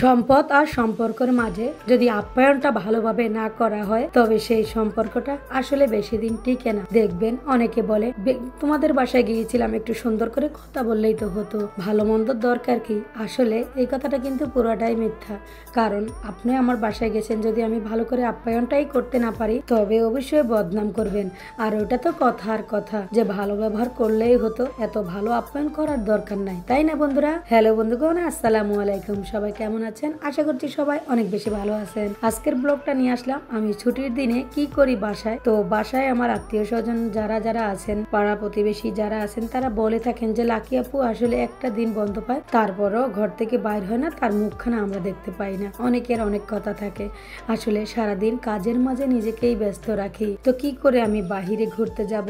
সম্পদ আর সম্পর্কের মাঝে যদি আপ্যায়নটা ভালোভাবে না করা হয় তবে সেই সম্পর্কটা আসলে বেশি দিন টিকে না। দেখবেন অনেকে বলে তোমাদের বাসায় গিয়েছিলাম একটু সুন্দর করে কথা বললেই তো হতো, ভালো মন্দর দরকার কি। আসলে এই কথাটা কিন্তু পুরোটাই মিথ্যা। কারণ আপনি আমার বাসায় গেছেন, যদি আমি ভালো করে আপ্যায়নটাই করতে না পারি তবে অবশ্যই বদনাম করবেন। আর ওটা তো কথার কথা যে ভালো ব্যবহার করলেই হতো, এত ভালো আপ্যায়ন করার দরকার নাই, তাই না বন্ধুরা? হ্যালো বন্ধুগণ, আসসালামু আলাইকুম। সবাই কেমন আছেন? আশা করছি সবাই অনেক বেশি ভালো আছেন। আজকের ব্লগটা নিয়ে আসলাম আমি ছুটির দিনে কি করি বাসায়। তো বাসায় আমার আত্মীয় স্বজন যারা যারা আছেন, পাড়া প্রতিবেশী যারা আছেন, তারা বলে থাকেন যে লাকি আপু আসলে একটা দিন বন্ধ পায়, তারপরও ঘর থেকে বাইর হয় না, তার মুখখানা আমরা দেখতে পাই না। অনেকের অনেক কথা থাকে। আসলে সারাদিন কাজের মাঝে নিজেকেই ব্যস্ত রাখি, তো কি করে আমি বাহিরে ঘুরতে যাব?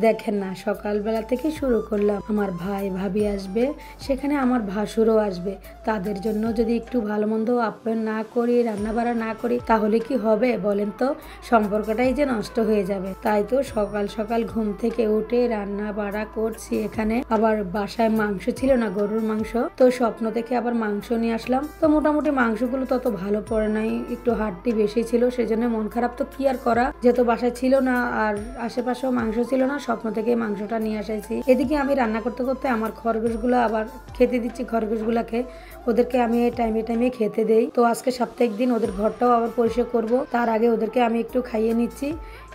দেখেন না, সকালবেলা থেকে শুরু করলাম, আমার ভাই ভাবি আসবে, সেখানে আমার ভাসুরও আসবে। তাদের জন্য যদি একটু ভালো মন্দ আপ্যায়ন না করি, রান্না বাড়া না করি, তাহলে কি হবে বলেন তো? সম্পর্কটাই যে নষ্ট হয়ে যাবে। তাই তো সকাল সকাল ঘুম থেকে উঠে রান্না বাড়া করছি। এখানে আবার বাসায় মাংস ছিল না, গরুর মাংস, তো স্বপ্ন থেকে আবার মাংস নিয়ে আসলাম। তো মোটামুটি মাংসগুলো তত ভালো পড়ে নাই, একটু হাড্ডি বেশি ছিল, সেজন্য মন খারাপ। তো কি আর করা, যেহেতু বাসায় ছিল না আর আশেপাশেও মাংস ছিল না, স্বপ্ন থেকে মাংসটা নিয়ে এসেছি। এদিকে আমি রান্না করতে করতে আমার খরগোশগুলো আবার খেতে দিচ্ছি। খরগোশগুলোকে ওদেরকে আমি টাইমে টাইমে খেতে দেই। তো আজকে সাপ্তাহিক দিন, ওদের ঘরটাও আবার পরিষ্কার করব, তার আগে ওদেরকে আমি একটু খাইয়ে নিচ্ছি।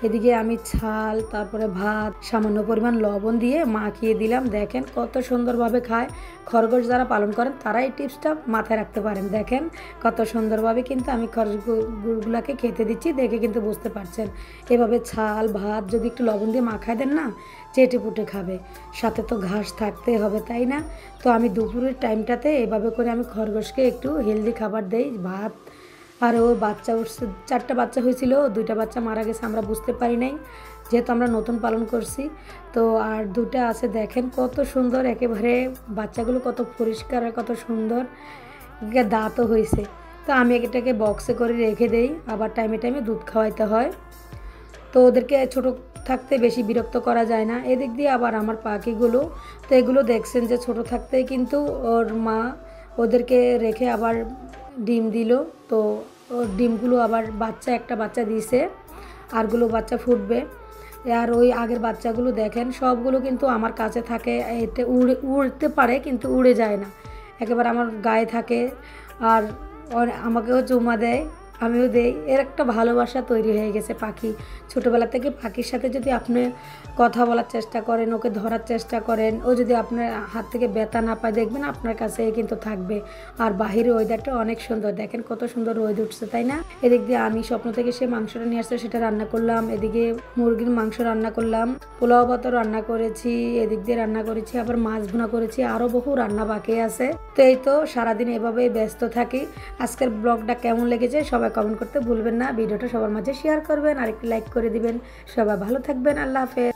এদিকে আমি ছাল, তারপরে ভাত, সামান্য পরিমাণ লবণ দিয়ে মাখিয়ে দিলাম। দেখেন কত সুন্দরভাবে খায়। খরগোশ যারা পালন করেন তারা এই টিপসটা মাথায় রাখতে পারেন। দেখেন কত সুন্দরভাবে কিন্তু আমি খরগোশগুলোকে খেতে দিচ্ছি, দেখে কিন্তু বুঝতে পারছেন। এভাবে ছাল ভাত যদি একটু লবণ দিয়ে মাখায় দেন না, চেটে পুটে খাবে। সাথে তো ঘাস থাকতে হবে, তাই না? তো আমি দুপুরের টাইমটাতে এভাবে করে আমি খরগোশকে একটু হেলদি খাবার দেই, ভাত। আর ওর বাচ্চা উঠছে, 4টা বাচ্চা হয়েছিল, 2টা বাচ্চা মারা গেছে, আমরা বুঝতে পারি নাই, যেহেতু আমরা নতুন পালন করছি। তো আর 2টা আছে, দেখেন কত সুন্দর একেবারে, বাচ্চাগুলো কত পরিষ্কার আর কত সুন্দর, দাঁতও হয়েছে। তো আমি এটাকে বক্সে করে রেখে দেই, আবার টাইমে টাইমে দুধ খাওয়াইতে হয়। তো ওদেরকে ছোট থাকতে বেশি বিরক্ত করা যায় না। এদিক দিয়ে আবার আমার পাখিগুলো, তো এগুলো দেখছেন যে ছোট থাকতেই কিন্তু ওর মা ওদেরকে রেখে আবার ডিম দিল। তো ওর ডিমগুলো আবার একটা বাচ্চা দিয়েছে, আরগুলো বাচ্চা ফুটবে। আর ওই আগের বাচ্চাগুলো দেখেন সবগুলো কিন্তু আমার কাছে থাকে। এতে উড়তে পারে কিন্তু উড়ে যায় না, একেবারে আমার গায়ে থাকে। আর আমাকেও চুমা দেয়, আমিও দেই। এর একটা ভালোবাসা তৈরি হয়ে গেছে পাখি। ছোটোবেলা থেকে পাখির সাথে যদি আপনি কথা বলার চেষ্টা করেন, ওকে ধরার চেষ্টা করেন, ও যদি আপনার হাত থেকে ব্যথা না পায়, দেখবেন আপনার কাছে কিন্তু থাকবে। আর বাহিরের ওয়েদারটা অনেক সুন্দর, দেখেন কত সুন্দর রোদ উঠছে, তাই না? এদিক দিয়ে আমি স্বপ্ন থেকে সে মাংসটা নিয়ে আসছে, সেটা রান্না করলাম। এদিকে মুরগির মাংস রান্না করলাম, পোলাও ভাতও রান্না করেছি, এদিক দিয়ে রান্না করেছি, আবার মাছ ভুনা করেছি, আরও বহু রান্না বাকি আছে। তো এই তো সারাদিন এভাবেই ব্যস্ত থাকি। আজকের ব্লগটা কেমন লেগেছে সবাই কমেন্ট করতে ভুলবেন না। ভিডিওটা সবার মাঝে শেয়ার করবেন আর একটু লাইক করে দিবেন। সবাই ভালো থাকবেন। আল্লাহ হাফেজ।